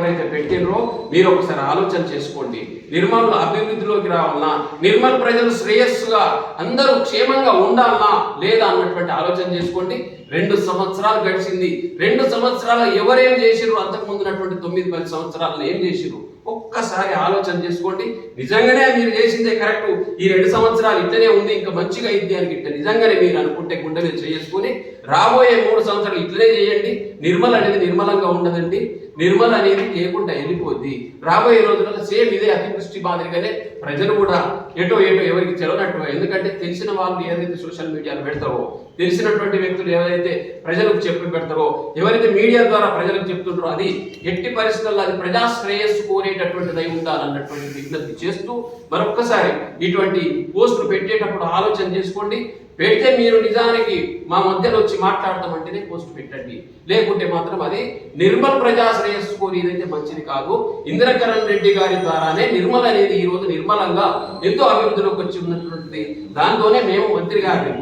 ఎవరైతే పెట్టినరో మీరు ఒకసారి ఆలోచన చేసుకోండి. నిర్మల్ అభివృద్ధిలోకి రావాలన్నా, నిర్మల్ ప్రజలు శ్రేయస్సుగా అందరూ క్షేమంగా ఉండాలన్నా లేదా అన్నటువంటి ఆలోచన చేసుకోండి. 2 సంవత్సరాలు గడిచింది. 2 సంవత్సరాలు ఎవరేం చేసిరు, అంతకు ముందున్నటువంటి 9-10 సంవత్సరాలను ఏం చేసిరు ఒక్కసారి ఆలోచన చేసుకోండి. నిజంగానే మీరు చేసిందే కరెక్ట్, ఈ 2 సంవత్సరాలు ఇట్లనే ఉంది, ఇంకా మంచిగా ఇద్ది అని ఇట్లా నిజంగానే మీరు అనుకుంటే గుండె మీద చేసుకుని రాబోయే 3 సంవత్సరాలు ఇట్లనే చేయండి. నిర్మల్ అనేది నిర్మలంగా ఉండదండి, నిర్మల్ అనేది లేకుండా వెళ్ళిపోద్ది. రాబోయే రోజులలో సేమ్ ఇదే అతివృష్టి మాదిరిగానే ప్రజలు కూడా ఎటో ఎవరికి చెలనట్టు. ఎందుకంటే తెలిసిన వాళ్ళు ఏదైతే సోషల్ మీడియాలో పెడతారో, తెలిసినటువంటి వ్యక్తులు ఏదైతే ప్రజలకు చెప్పి పెడతారో, ఎవరైతే మీడియా ద్వారా ప్రజలకు చెప్తుంటారో అది ఎట్టి పరిస్థితుల్లో అది ప్రజా శ్రేయస్సు కోరేటటువంటిదై ఉండాలన్నటువంటి విజ్ఞప్తి చేస్తూ మరొక్కసారి ఇటువంటి పోస్టులు పెట్టేటప్పుడు ఆలోచన చేసుకోండి. పెడితే మీరు నిజానికి మా మధ్యలో వచ్చి మాట్లాడతామంటేనే పోస్ట్ పెట్టండి, లేకుంటే మాత్రం అది నిర్మల్ ప్రజా శ్రేయస్సు కోరి ఇదైతే మంచిది కాదు. ఇంద్రకరణ్ రెడ్డి గారి ద్వారానే నిర్మల్ అనేది ఈ రోజు నిర్మలంగా ఎంతో అభివృద్ధిలోకి వచ్చి ఉన్నటువంటి దాంతోనే మేము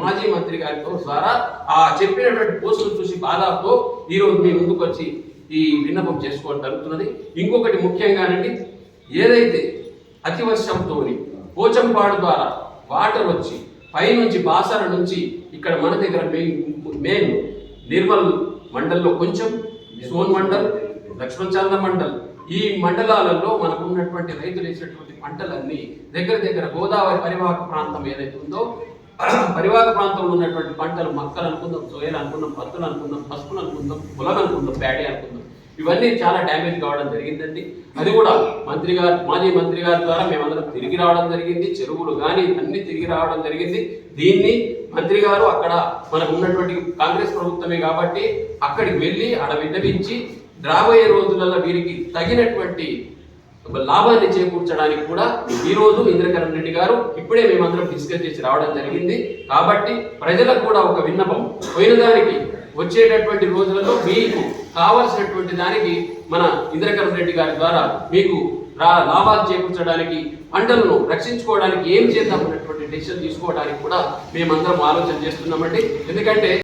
మాజీ మంత్రి గారితో ద్వారా ఆ చెప్పినటువంటి పోస్టులు చూసి బాధతో ఈ రోజు మీ ముందుకు వచ్చి ఈ విన్నపం చేసుకోవడం జరుగుతున్నది. ఇంకొకటి ముఖ్యంగానండి, ఏదైతే అతివర్షంతో పోచంపాడు ద్వారా వాటర్ వచ్చి పైనుంచి బాసర నుంచి ఇక్కడ మన దగ్గర మెయిన్ నిర్మల్ మండల్లో కొంచెం, సోన్ మండల్, లక్ష్మణచాంద మండల్, ఈ మండలాలలో మనకు ఉన్నటువంటి రైతులు వేసినటువంటి పంటలన్నీ దగ్గర గోదావరి పరివాహక ప్రాంతం ఏదైతే ఉందో పరివాహక ప్రాంతంలో ఉన్నటువంటి పంటలు మక్కలు అనుకుందాం, సోయలు అనుకుందాం, పత్తులు అనుకుందాం, పసుపులు అనుకుందాం, పొలం అనుకుందాం, ప్యాడీ అనుకుందాం, ఇవన్నీ చాలా డ్యామేజ్ కావడం జరిగిందండి. అది కూడా మాజీ మంత్రి గారి ద్వారా మేమందరం తిరిగి రావడం జరిగింది. చెరువులు కానీ అన్ని తిరిగి రావడం జరిగింది. దీన్ని మంత్రి గారు అక్కడ మనకు ఉన్నటువంటి కాంగ్రెస్ ప్రభుత్వమే కాబట్టి అక్కడికి వెళ్ళి అక్కడ విన్నవించి రాబోయే రోజులలో వీరికి తగినటువంటి లాభాన్ని చేకూర్చడానికి కూడా ఈ రోజు ఇంద్రకరణ్ రెడ్డి గారు ఇప్పుడే మేమందరం డిస్కస్ చేసి రావడం జరిగింది. కాబట్టి ప్రజలకు కూడా ఒక విన్నపం, పోయిన దానికి వచ్చేటటువంటి రోజులలో మీకు కావలసినటువంటి దానికి మన ఇంద్రకరణ్ రెడ్డి గారి ద్వారా మీకు లాభాలు చేకూర్చడానికి, పంటలను రక్షించుకోవడానికి ఏం చేద్దామన్నటువంటి డెసిషన్ తీసుకోవడానికి కూడా మేమందరం ఆలోచన చేస్తున్నామండి. ఎందుకంటే